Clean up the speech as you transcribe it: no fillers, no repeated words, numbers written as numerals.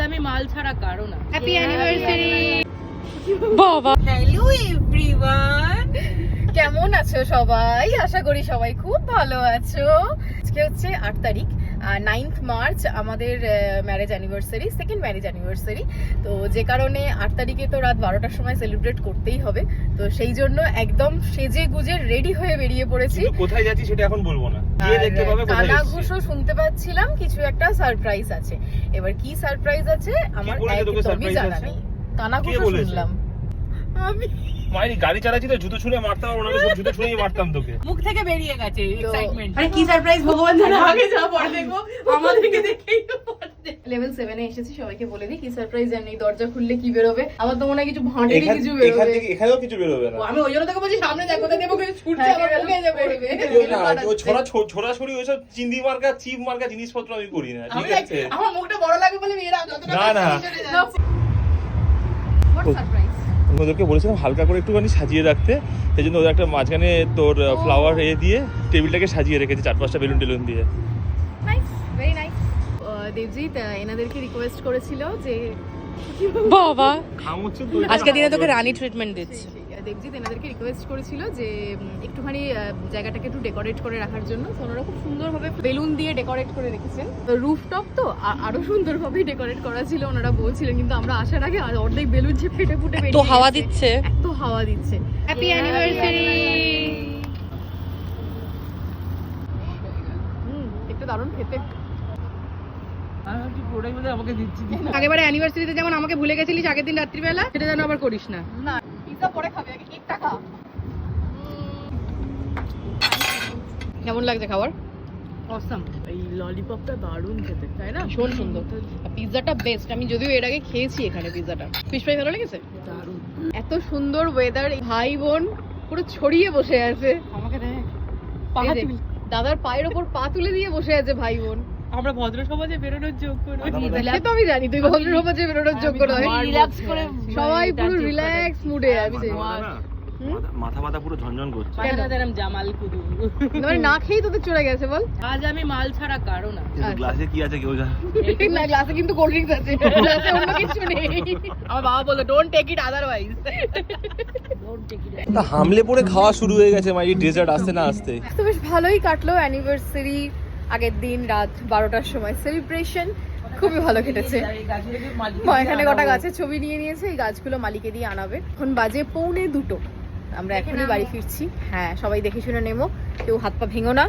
আমি মাল ছাড়া কারো না। হ্যাপি অ্যানিভার্সারি বাবা। হ্যালো এভরিওয়ান, কেমন আছো সবাই? আশা করি সবাই খুব ভালো আছো। আজকে হচ্ছে 8 তারিখ, 9th মার্চ আমাদের marriage anniversary, second marriage anniversary. তো যে কারণে 8 তারিখে তো রাত 12টার সময় সেলিব্রেট করতেই হবে। তো সেই জন্য একদম সেজে গুজে রেডি হয়ে বেরিয়ে পড়েছি। কোথায় যাচ্ছি সেটা এখন বলবো না, গিয়ে দেখতে পাবে কোথায় যাচ্ছি। কানাঘুষো শুনতে পাচ্ছিলাম কিছু একটা সারপ্রাইজ আছে। এবার কি সারপ্রাইজ আছে আমার একদমই জানা নেই। কানাঘুষো শুনলাম আমি। মাইরি গাড়ি চালাচ্ছি তো জুতো ছুঁড়ে মারতাম, আর ওনাকে সব জুতো ছুঁড়েই মারতাম তোকে। মুখ থেকে বেরিয়ে গেছে এক্সাইটমেন্ট। আরে কি সারপ্রাইজ ভগবান জানে, আগে যা পরে দেখবো। আমাদেরকে দেখেই তো পড়ছে। লেভেল 7 এ এসেছি, সবাইকে বলে দিই কি সারপ্রাইজ জানি। দরজা খুললে কি বেরোবে? আমার তো মনে হয় কিছু ভাঁটেরই কিছু এখান বেরোবে। থেকে এখানেও কিছু বেরোবে না। আমি ওই জন্য তোকে বলছি সামনে দেখ কোথায় দেবো, কিছু ছুটছে আমার মুখে এসে পড়বে। ওই ছোড়াছড়ি ওইসব চিন্দি মার্কা চিপ মার্কা জিনিসপত্র আমি করি না, ঠিক আছে? আমার মুখটা বড় লাগে বলে মেয়েরা যতটা না, না। What surprise? ওদেরকে বলেছিলাম হালকা করে একটুখানি সাজিয়ে রাখতে, সেই জন্য ওদের একটা মাঝখানে তোর ফ্লাওয়ার দিয়ে টেবিলটাকে সাজিয়ে রেখেছি 4-5টা বেলুন টেলুন দিয়ে। Nice, very nice. দেবজিৎ এনাদেরকে রিকোয়েস্ট করেছিল যে বাবা খামুচ্ছে আজকে দিনে তোকে রানী ট্রিটমেন্ট দিচ্ছি। দেবজিৎ এনাদেরকে রিকোয়েস্ট করেছিল যে একটুখানি জায়গাটাকে একটু ডেকোরেট করে রাখার জন্য। তো ওনারা খুব সুন্দরভাবে বেলুন দিয়ে ডেকোরেট করে রেখেছেন। তো রুফটপ তো আরো সুন্দরভাবে ডেকোরেট করা ছিল, ওনারা বলছিলেন। কিন্তু আমরা আসার আগে আর অর্ধেক বেলুন যে ফেটে ফুটে বেরিয়ে তো হাওয়া গেছে। দিচ্ছে, এত হাওয়া দিচ্ছে। Happy anniversary. একটু দারুণ খেতে। আমাকে দিচ্ছি। আগেবারে অ্যানিভার্সারিতে যেমন আমাকে ভুলে গেছিলিস আগের দিন রাত্রিবেলা, সেটা যেন আবার করিস না। না, পিৎজা পরে খাবে, আগে কেকটা খা। কেমন লাগছে খাবার? অসাম। এই ললিপপটা দারুণ খেতে, তাই না? ভীষণ সুন্দর। পিৎজাটা বেস্ট। আমি যদিও এর আগে খেয়েছি এখানে পিৎজাটা। ফিশ ফ্রাই ভালো লেগেছে? দারুণ। এত সুন্দর ওয়েদার, ভাই বোন পুরো ছড়িয়ে বসে আছে। আমাকে দেখ, এই যে, দাদার পায়ের ওপর পা তুলে দিয়ে বসে আছে ভাই বোন। আমরা ভদ্র সমাজে বেরোনোর যোগ্য নই। সে তো আমি জানি তুই ভদ্র সমাজে বেরোনোর যোগ্য নয়। রিল্যাক্স করে সবাই পুরো রিল্যাক্স মুডে আছে। মাথা পুরো ঝনঝন করছে। জামাল কুদু। মানে না খেয়েই তোদের চলে গেছে বল। আজ আমি মাল ছাড়া কারো না। গ্লাসে কি আছে কেউ জানে? না, গ্লাসে কিন্তু কোল্ড ড্রিঙ্কস আছে, গ্লাসে অন্য কিছু নেই। আমার বাবা বললো ডোন্ট টেক ইট আদারওয়াইজ। হামলে পড়ে খাওয়া শুরু হয়ে গেছে মাইরি, ডেজার্ট আসতে না আসতে। তো বেশ ভালোই কাটলো অ্যানিভার্সারি। আগের দিন রাত 12টার সময় সেলিব্রেশন খুবই ভালো কেটেছে। মা এখানে গোটা গাছের ছবি নিয়ে নিয়েছে, এই গাছগুলো মালিকে দিয়ে আনাবে। এখন বাজে 1:45। আমরা এখনই বাড়ি ফিরছি। হ্যাঁ, সবাই দেখে শুনে নেমো, কেউ হাত পা ভেঙো না।